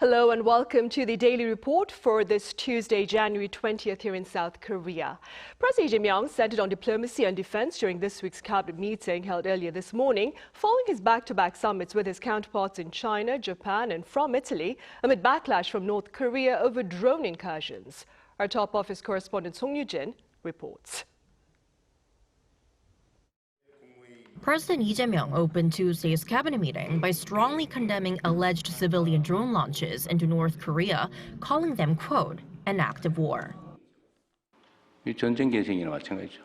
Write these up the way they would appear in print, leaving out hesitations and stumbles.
Hello and welcome to the Daily Report for this Tuesday, January 20th here in South Korea. President Lee Jae-myung centered on diplomacy and defense during this week's cabinet meeting held earlier this morning, following his back-to-back summits with his counterparts in China, Japan and from Italy, amid backlash from North Korea over drone incursions. Our top office correspondent Song Yoo-jin reports. President Lee Jae-myung opened Tuesday's cabinet meeting by strongly condemning alleged civilian drone launches into North Korea, calling them, quote, an act of war. 이 전쟁 개시행위나 마찬가지죠.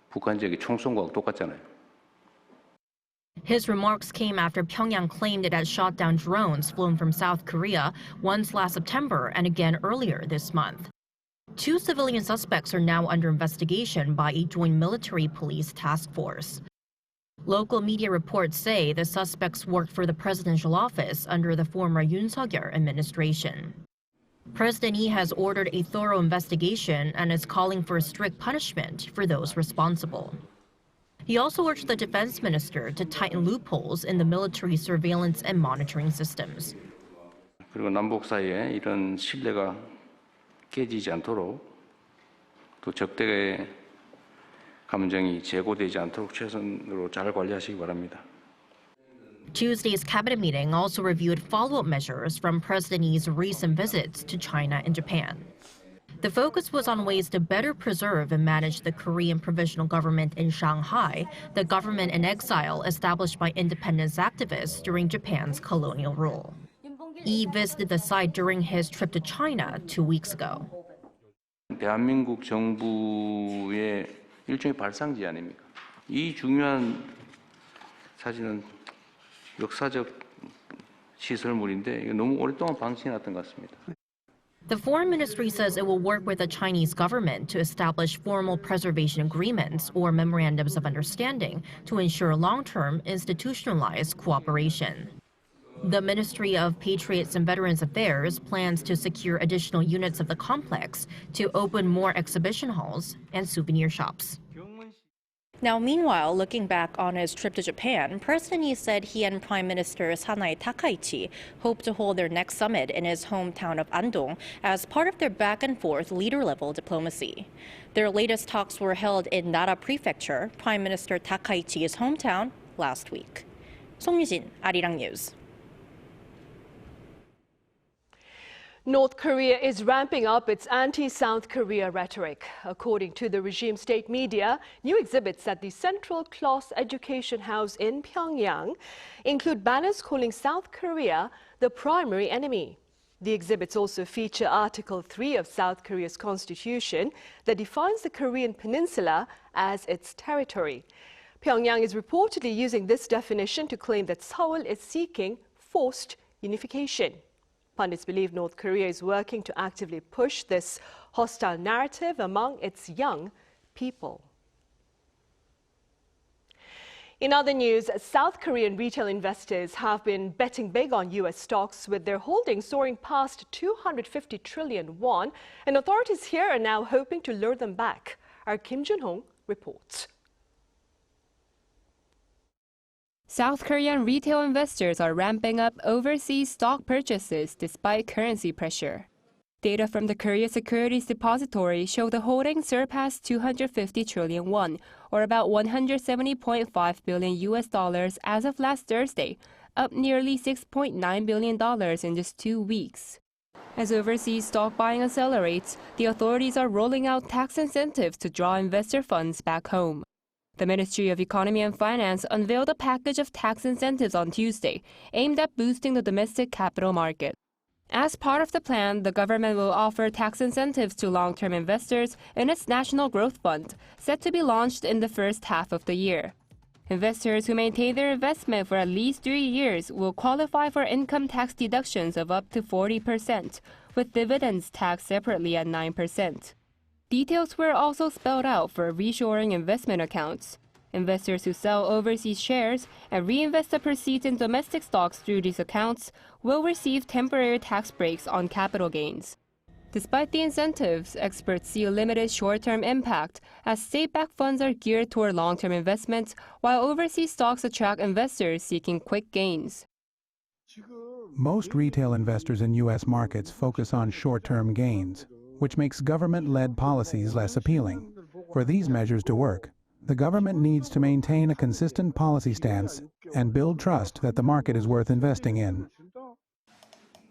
북한 지역에 총 쏜 거하고 똑같잖아요. His remarks came after Pyongyang claimed it had shot down drones flown from South Korea once last September and again earlier this month. 2 civilian suspects are now under investigation by a joint military-police task force. Local media reports say the suspects worked for the presidential office under the former Yoon Suk-yeol administration. President Lee has ordered a thorough investigation and is calling for strict punishment for those responsible. He also urged the defense minister to tighten loopholes in the military surveillance and monitoring systems. 그리고 남북 사이에 이런 신뢰가 깨지지 않도록 또 적대의 감정이 제고되지 않도록 최선으로 잘 관리하시기 바랍니다. Tuesday's cabinet meeting also reviewed follow-up measures from President Lee's recent visits to China and Japan. The focus was on ways to better preserve and manage the Korean provisional government in Shanghai, the government in exile established by independence activists during Japan's colonial rule. Lee visited the site during his trip to China 2 weeks ago. 대한민국 정부의 일종의 발상지 아닙니까? 이 중요한 사진은 역사적 시설물인데 이거 너무 오랫동안 방치해놨던 것 같습니다. The Foreign Ministry says it will work with the Chinese government to establish formal preservation agreements or memorandums of understanding to ensure long-term institutionalized cooperation. The Ministry of Patriots and Veterans Affairs plans to secure additional units of the complex to open more exhibition halls and souvenir shops. Now, meanwhile, looking back on his trip to Japan, President Lee said he and Prime Minister Takaichi hope to hold their next summit in his hometown of Andong as part of their back-and-forth leader-level diplomacy. Their latest talks were held in Nara Prefecture, Prime Minister Takaichi's hometown, last week. Song Yoo-jin, Arirang News. North Korea is ramping up its anti-South Korea rhetoric. According to the regime state media, new exhibits at the Central Class Education House in Pyongyang include banners calling South Korea the primary enemy. The exhibits also feature Article 3 of South Korea's constitution that defines the Korean peninsula as its territory. Pyongyang is reportedly using this definition to claim that Seoul is seeking forced unification. Pundits believe North Korea is working to actively push this hostile narrative among its young people. In other news, South Korean retail investors have been betting big on U.S. stocks with their holdings soaring past 250 trillion won, and authorities here are now hoping to lure them back. Our Kim Jun-hong reports. South Korean retail investors are ramping up overseas stock purchases despite currency pressure. Data from the Korea Securities Depository show the holdings surpassed 250 trillion won, or about $170.5 billion as of last Thursday, up nearly $6.9 billion in just 2 weeks. As overseas stock buying accelerates, the authorities are rolling out tax incentives to draw investor funds back home. The Ministry of Economy and Finance unveiled a package of tax incentives on Tuesday, aimed at boosting the domestic capital market. As part of the plan, the government will offer tax incentives to long-term investors in its National Growth Fund, set to be launched in the first half of the year. Investors who maintain their investment for at least 3 years will qualify for income tax deductions of up to 40%, with dividends taxed separately at 9%. Details were also spelled out for reshoring investment accounts. Investors who sell overseas shares and reinvest the proceeds in domestic stocks through these accounts will receive temporary tax breaks on capital gains. Despite the incentives, experts see a limited short-term impact as state-backed funds are geared toward long-term investments, while overseas stocks attract investors seeking quick gains. Most retail investors in U.S. markets focus on short-term gains, which makes government-led policies less appealing. For these measures to work, the government needs to maintain a consistent policy stance and build trust that the market is worth investing in.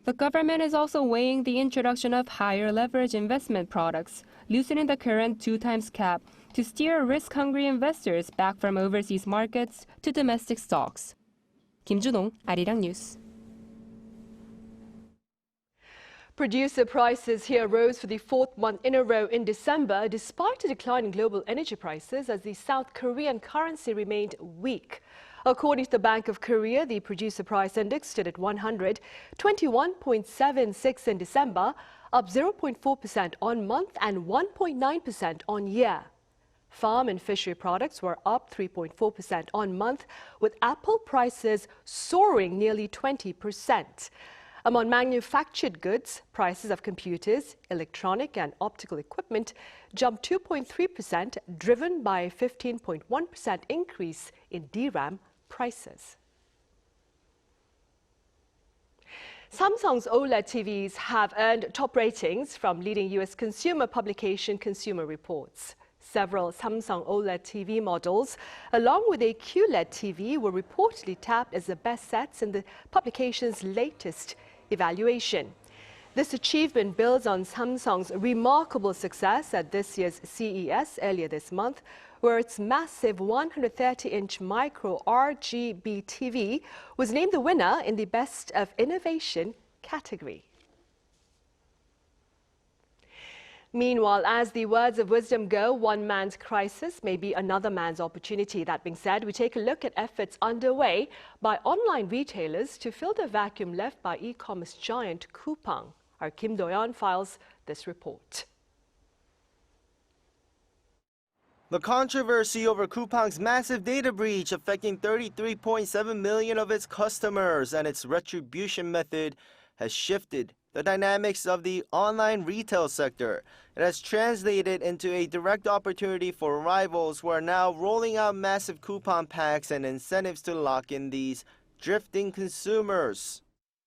The government is also weighing the introduction of higher leverage investment products, loosening the current 2x cap to steer risk-hungry investors back from overseas markets to domestic stocks. Kim Junong, Arirang News. Producer prices here rose for the fourth month in a row in December, despite a decline in global energy prices as the South Korean currency remained weak. According to the Bank of Korea, the producer price index stood at 121.76 in December, up 0.4% on month and 1.9% on year. Farm and fishery products were up 3.4% on month, with apple prices soaring nearly 20%. Among manufactured goods, prices of computers, electronic and optical equipment jumped 2.3%, driven by a 15.1% increase in DRAM prices. Samsung's OLED TVs have earned top ratings from leading U.S. consumer publication Consumer Reports. Several Samsung OLED TV models, along with a QLED TV, were reportedly tapped as the best sets in the publication's latest evaluation. This achievement builds on Samsung's remarkable success at this year's CES earlier this month, where its massive 130-inch micro RGB TV was named the winner in the Best of Innovation category. Meanwhile, as the words of wisdom go, one man's crisis may be another man's opportunity. That being said, we take a look at efforts underway by online retailers to fill the vacuum left by e-commerce giant Coupang. Our Kim Do-yeon files this report. The controversy over Coupang's massive data breach affecting 33.7 million of its customers and its retribution method has shifted the dynamics of the online retail sector. It has translated into a direct opportunity for rivals who are now rolling out massive coupon packs and incentives to lock in these drifting consumers.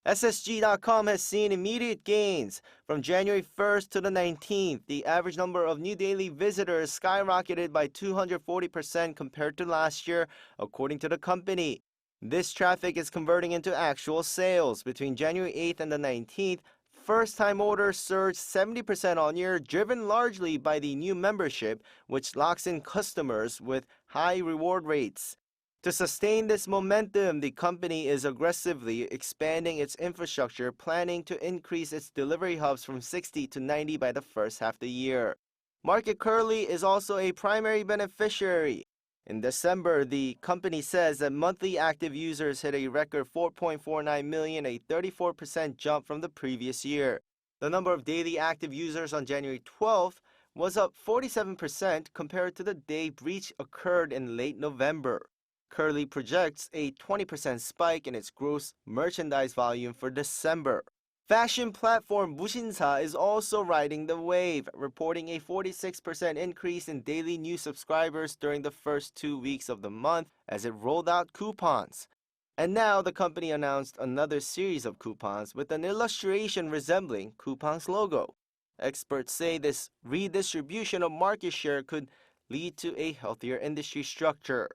SSG.com has seen immediate gains. From January 1st to the 19th, the average number of new daily visitors skyrocketed by 240% compared to last year, according to the company. This traffic is converting into actual sales. Between January 8th and the 19th, first-time orders surged 70% on year, driven largely by the new membership, which locks in customers with high reward rates. To sustain this momentum, the company is aggressively expanding its infrastructure, planning to increase its delivery hubs from 60 to 90 by the first half of the year. Market Curly is also a primary beneficiary. In December, the company says that monthly active users hit a record 4.49 million, a 34% jump from the previous year. The number of daily active users on January 12th was up 47% compared to the day breach occurred in late November. Curly projects a 20% spike in its gross merchandise volume for December. Fashion platform Mushinsa is also riding the wave, reporting a 46% increase in daily new subscribers during the first 2 weeks of the month as it rolled out coupons. And now the company announced another series of coupons with an illustration resembling Coupang's logo. Experts say this redistribution of market share could lead to a healthier industry structure.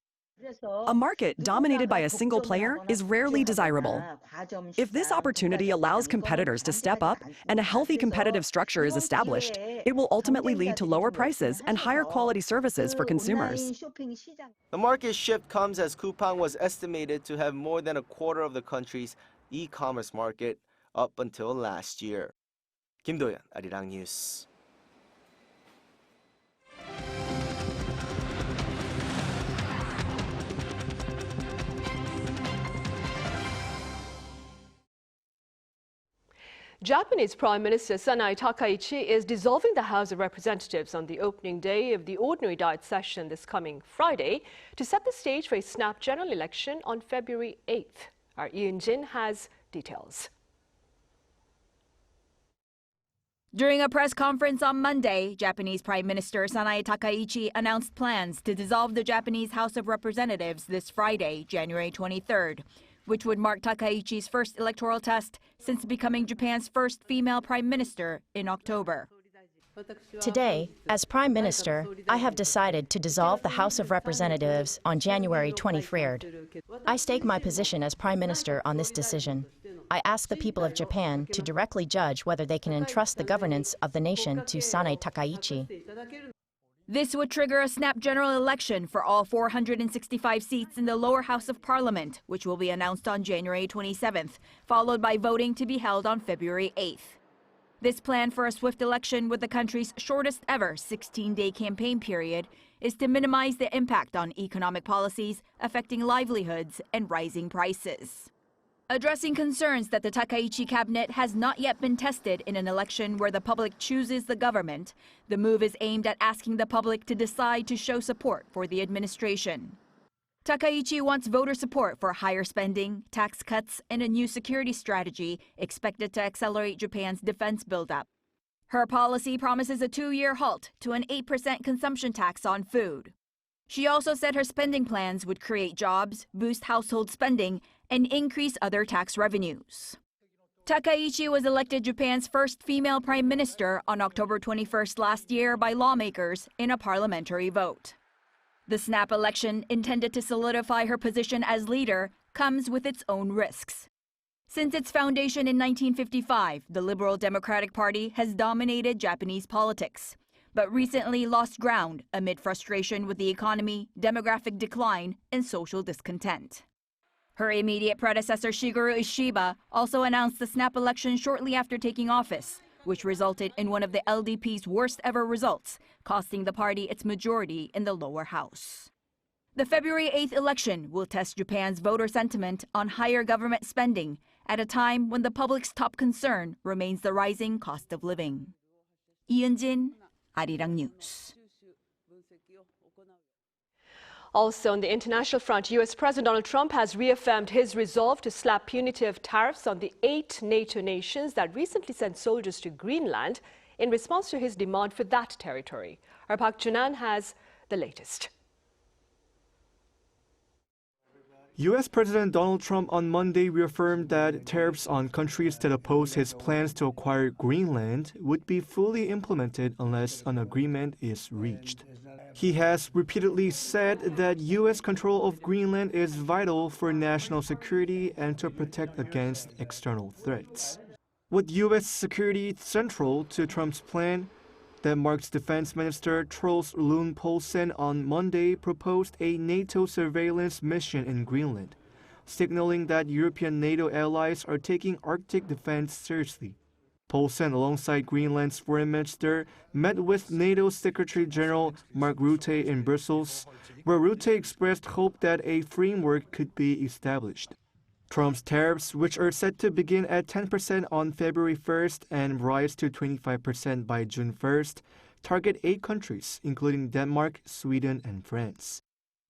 A market dominated by a single player is rarely desirable. If this opportunity allows competitors to step up and a healthy competitive structure is established, it will ultimately lead to lower prices and higher quality services for consumers. The market shift comes as Coupang was estimated to have more than a quarter of the country's e-commerce market up until last year. Kim Do-yeon, Arirang News. Japanese Prime Minister Takaichi is dissolving the House of Representatives on the opening day of the ordinary diet session this coming Friday to set the stage for a snap general election on February 8th. Our Yoon Jin has details. During a press conference on Monday, Japanese Prime Minister Takaichi announced plans to dissolve the Japanese House of Representatives this Friday, January 23rd. which would mark Takaichi's first electoral test since becoming Japan's first female prime minister in October. Today, as Prime Minister, I have decided to dissolve the House of Representatives on January 23rd. I stake my position as Prime Minister on this decision. I ask the people of Japan to directly judge whether they can entrust the governance of the nation to Sanae Takaichi. This would trigger a snap general election for all 465 seats in the lower house of parliament, which will be announced on January 27th, followed by voting to be held on February 8th. This plan for a swift election with the country's shortest ever 16-day campaign period is to minimize the impact on economic policies affecting livelihoods and rising prices. Addressing concerns that the Takaichi cabinet has not yet been tested in an election where the public chooses the government, the move is aimed at asking the public to decide to show support for the administration. Takaichi wants voter support for higher spending, tax cuts, and a new security strategy expected to accelerate Japan's defense buildup. Her policy promises a 2-year halt to an 8% consumption tax on food. She also said her spending plans would create jobs, boost household spending, and increase other tax revenues. Takaichi was elected Japan's first female prime minister on October 21st last year by lawmakers in a parliamentary vote. The snap election, intended to solidify her position as leader, comes with its own risks. Since its foundation in 1955, the Liberal Democratic Party has dominated Japanese politics, but recently lost ground amid frustration with the economy, demographic decline, and social discontent. Her immediate predecessor Shigeru Ishiba also announced the snap election shortly after taking office, which resulted in one of the LDP's worst ever results, costing the party its majority in the lower house. The February 8th election will test Japan's voter sentiment on higher government spending at a time when the public's top concern remains the rising cost of living. Ian-jin, Arirang News. Also on the international front, U.S. President Donald Trump has reaffirmed his resolve to slap punitive tariffs on the 8 NATO nations that recently sent soldiers to Greenland in response to his demand for that territory. Our Park Junan has the latest. U.S. President Donald Trump on Monday reaffirmed that tariffs on countries that oppose his plans to acquire Greenland would be fully implemented unless an agreement is reached. He has repeatedly said that U.S. control of Greenland is vital for national security and to protect against external threats. With U.S. security central to Trump's plan, Denmark's Defense Minister Troels Lund Poulsen on Monday proposed a NATO surveillance mission in Greenland, signaling that European NATO allies are taking Arctic defense seriously. Poulsen, alongside Greenland's foreign minister, met with NATO Secretary General Mark Rutte in Brussels, where Rutte expressed hope that a framework could be established. Trump's tariffs, which are set to begin at 10% on February 1st and rise to 25% by June 1st, target 8 countries, including Denmark, Sweden, and France.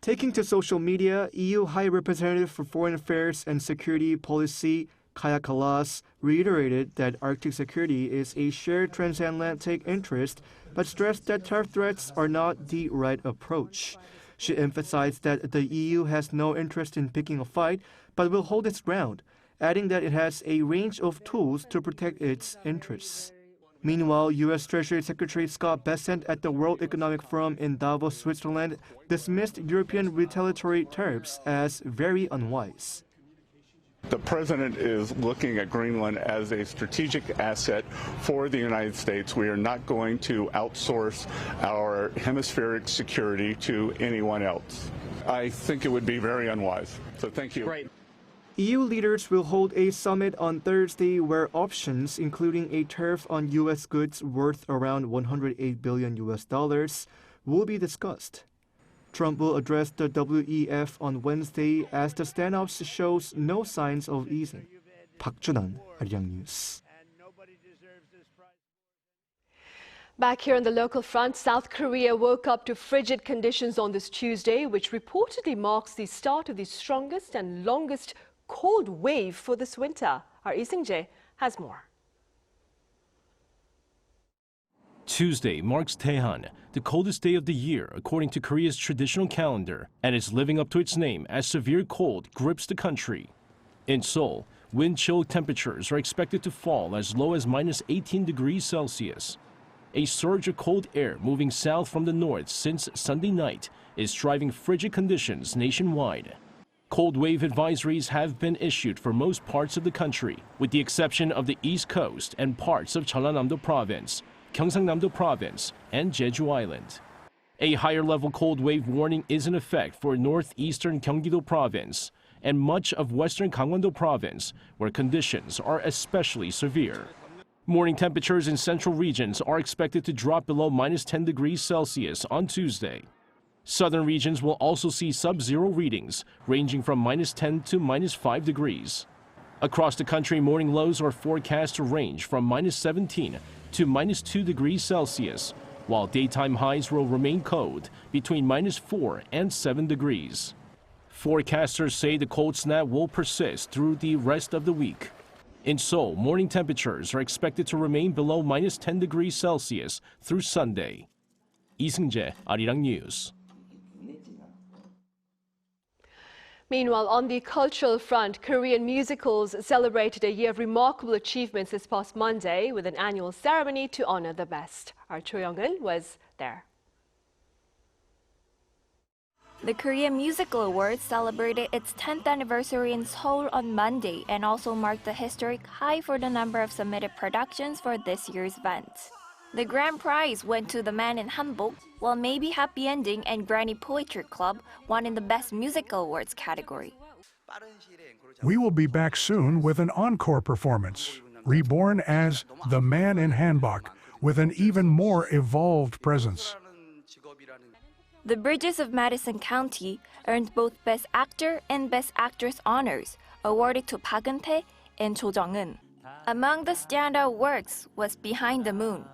Taking to social media, EU High Representative for Foreign Affairs and Security Policy Kaja Kallas reiterated that Arctic security is a shared transatlantic interest, but stressed that tariff threats are not the right approach. She emphasized that the EU has no interest in picking a fight, but will hold its ground, adding that it has a range of tools to protect its interests. Meanwhile, U.S. Treasury Secretary Scott Bessent at the World Economic Forum in Davos, Switzerland, dismissed European retaliatory tariffs as very unwise. The president is looking at Greenland as a strategic asset for the United States. We are not going to outsource our hemispheric security to anyone else. I think it would be very unwise. So thank you. Right. EU leaders will hold a summit on Thursday where options, including a tariff on U.S. goods worth around $108 billion, will be discussed. Trump will address the WEF on Wednesday as the standoff shows no signs of easing. Park Junan, Arirang News. Back here on the local front, South Korea woke up to frigid conditions on this Tuesday, which reportedly marks the start of the strongest and longest cold wave for this winter. Our Lee Seung-jae has more. Tuesday marks Taehan, the coldest day of the year according to Korea's traditional calendar, and is living up to its name as severe cold grips the country. In Seoul, wind chill temperatures are expected to fall as low as -18 degrees Celsius. A surge of cold air moving south from the north since Sunday night is driving frigid conditions nationwide. Cold wave advisories have been issued for most parts of the country, with the exception of the East Coast and parts of Jeollanam-do Province, Gyeongsangnam-do Province, and Jeju Island. A higher-level cold wave warning is in effect for northeastern Gyeonggi-do Province and much of western Gangwon-do Province, where conditions are especially severe. Morning temperatures in central regions are expected to drop below -10 degrees Celsius on Tuesday. Southern regions will also see sub-zero readings, ranging from -10 to -5 degrees. Across the country, morning lows are forecast to range from -17 to -2 degrees Celsius, while daytime highs will remain cold, between -4 and 7 degrees. Forecasters say the cold snap will persist through the rest of the week. In Seoul, morning temperatures are expected to remain below -10 degrees Celsius through Sunday. Lee Seung-jae, Arirang News. Meanwhile, on the cultural front, Korean musicals celebrated a year of remarkable achievements this past Monday with an annual ceremony to honor the best. Our Cho Young-eun was there. The Korean Musical Awards celebrated its 10th anniversary in Seoul on Monday and also marked a historic high for the number of submitted productions for this year's event. The grand prize went to The Man in Hanbok, while Maybe Happy Ending and Granny Poetry Club won in the Best Musical Awards category. We will be back soon with an encore performance, reborn as The Man in Hanbok, with an even more evolved presence. The Bridges of Madison County earned both Best Actor and Best Actress honors, awarded to Park Eun-tae and Cho Jung-eun. Among the standout works was Behind the Moon,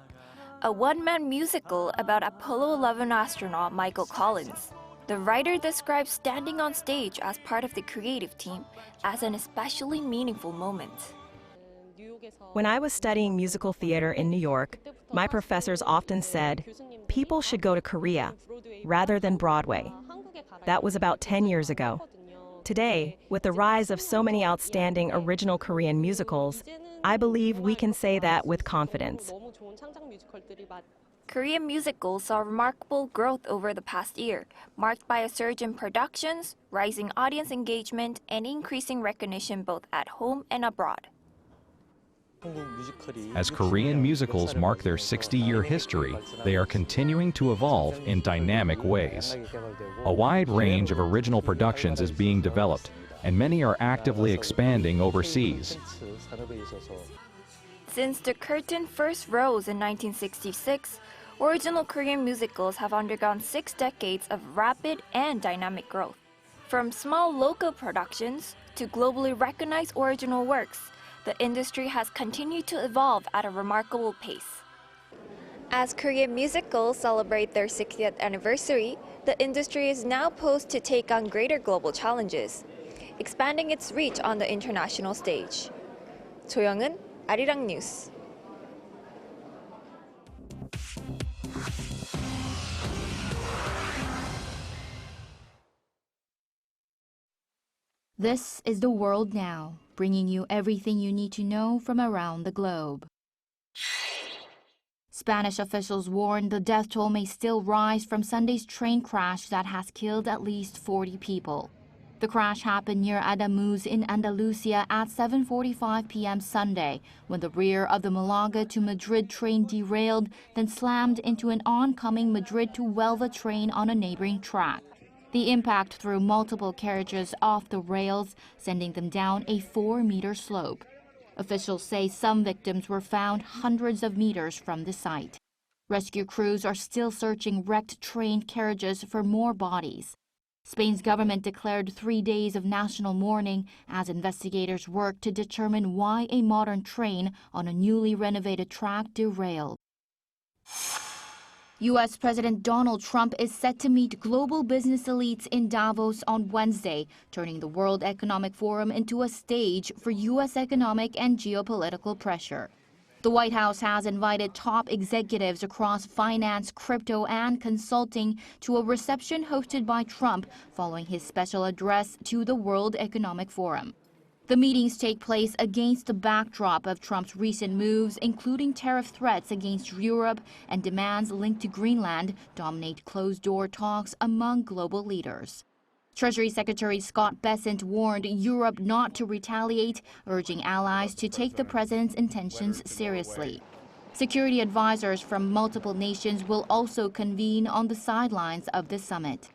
a one-man musical about Apollo 11 astronaut Michael Collins. The writer describes standing on stage as part of the creative team as an especially meaningful moment. When I was studying musical theater in New York, my professors often said, people should go to Korea rather than Broadway. That was about 10 years ago. Today, with the rise of so many outstanding original Korean musicals, I believe we can say that with confidence. Korean musicals saw remarkable growth over the past year, marked by a surge in productions, rising audience engagement, and increasing recognition both at home and abroad. As Korean musicals mark their 60-year history, they are continuing to evolve in dynamic ways. A wide range of original productions is being developed, and many are actively expanding overseas. Since the curtain first rose in 1966, original Korean musicals have undergone 6 decades of rapid and dynamic growth. From small local productions to globally recognized original works, the industry has continued to evolve at a remarkable pace. As Korean musicals celebrate their 60th anniversary, the industry is now poised to take on greater global challenges, expanding its reach on the international stage. Cho Young-eun, Arirang News. This is The World Now, bringing you everything you need to know from around the globe. Spanish officials warn the death toll may still rise from Sunday's train crash that has killed at least 40 people. The crash happened near Ademuz in Andalusia at 7:45 p.m. Sunday, when the rear of the Malaga to Madrid train derailed, then slammed into an oncoming Madrid to Huelva train on a neighboring track. The impact threw multiple carriages off the rails, sending them down a 4-meter slope. Officials say some victims were found hundreds of meters from the site. Rescue crews are still searching wrecked train carriages for more bodies. Spain's government declared 3 days of national mourning as investigators work to determine why a modern train on a newly renovated track derailed. U.S. President Donald Trump is set to meet global business elites in Davos on Wednesday, turning the World Economic Forum into a stage for U.S. economic and geopolitical pressure. The White House has invited top executives across finance, crypto, and consulting to a reception hosted by Trump following his special address to the World Economic Forum. The meetings take place against the backdrop of Trump's recent moves, including tariff threats against Europe and demands linked to Greenland, dominate closed-door talks among global leaders. Treasury Secretary Scott Bessent warned Europe not to retaliate, urging allies to take the president's intentions seriously. Security advisors from multiple nations will also convene on the sidelines of the summit.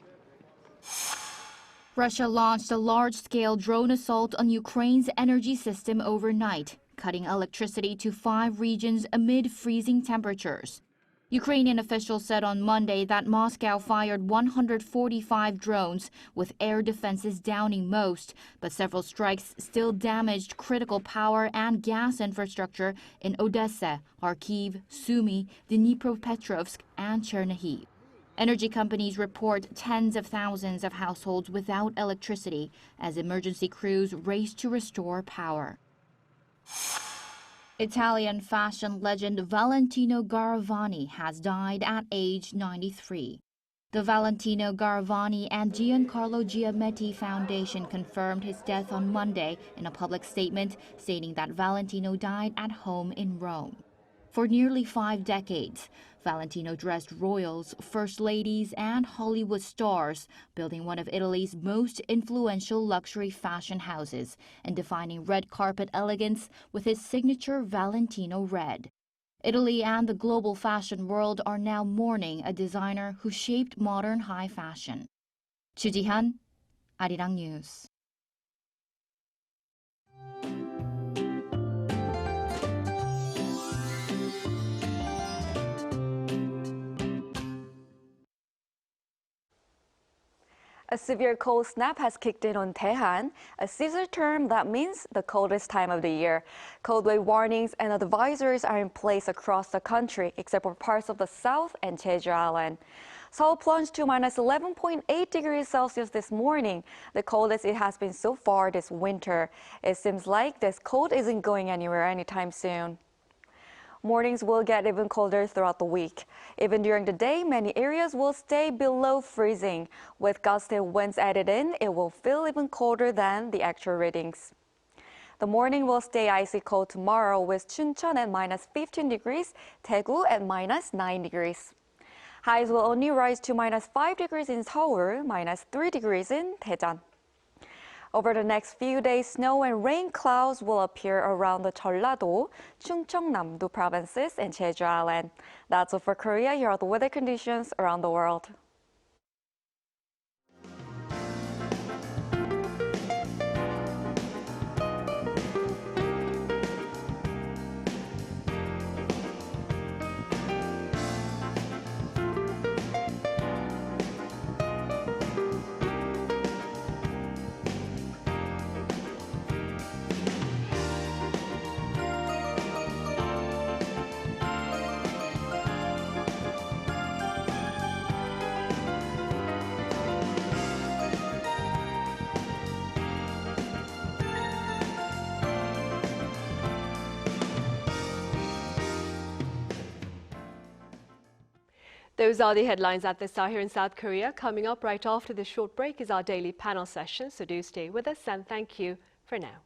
Russia launched a large-scale drone assault on Ukraine's energy system overnight, cutting electricity to 5 regions amid freezing temperatures. Ukrainian officials said on Monday that Moscow fired 145 drones, with air defenses downing most, but several strikes still damaged critical power and gas infrastructure in Odessa, Kharkiv, Sumy, Dnipropetrovsk, and Chernihiv. Energy companies report tens of thousands of households without electricity as emergency crews race to restore power. Italian fashion legend Valentino Garavani has died at age 93. The Valentino Garavani and Giancarlo Giametti Foundation confirmed his death on Monday in a public statement, stating that Valentino died at home in Rome. For nearly 5 decades, Valentino dressed royals, first ladies, and Hollywood stars, building one of Italy's most influential luxury fashion houses and defining red carpet elegance with his signature Valentino red. Italy and the global fashion world are now mourning a designer who shaped modern high fashion. Chu Ji-han, Arirang News. A severe cold snap has kicked in on Daehan, a seasonal term that means the coldest time of the year. Cold wave warnings and advisories are in place across the country, except for parts of the south and Jeju Island. Seoul plunged to minus 11.8 degrees Celsius this morning, the coldest it has been so far this winter. It seems like this cold isn't going anywhere anytime soon. Mornings will get even colder throughout the week. Even during the day, many areas will stay below freezing. With gusty winds added in, it will feel even colder than the actual readings. The morning will stay icy cold tomorrow, with Chuncheon at minus 15 degrees, Daegu at minus 9 degrees. Highs will only rise to minus 5 degrees in Seoul, minus 3 degrees in Daejeon. Over the next few days, snow and rain clouds will appear around the Jeollado, Chungcheongnam-do provinces and Jeju Island. That's all for Korea. Here are the weather conditions around the world. Those are the headlines at this hour here in South Korea. Coming up right after this short break is our daily panel session, so do stay with us and thank you for now.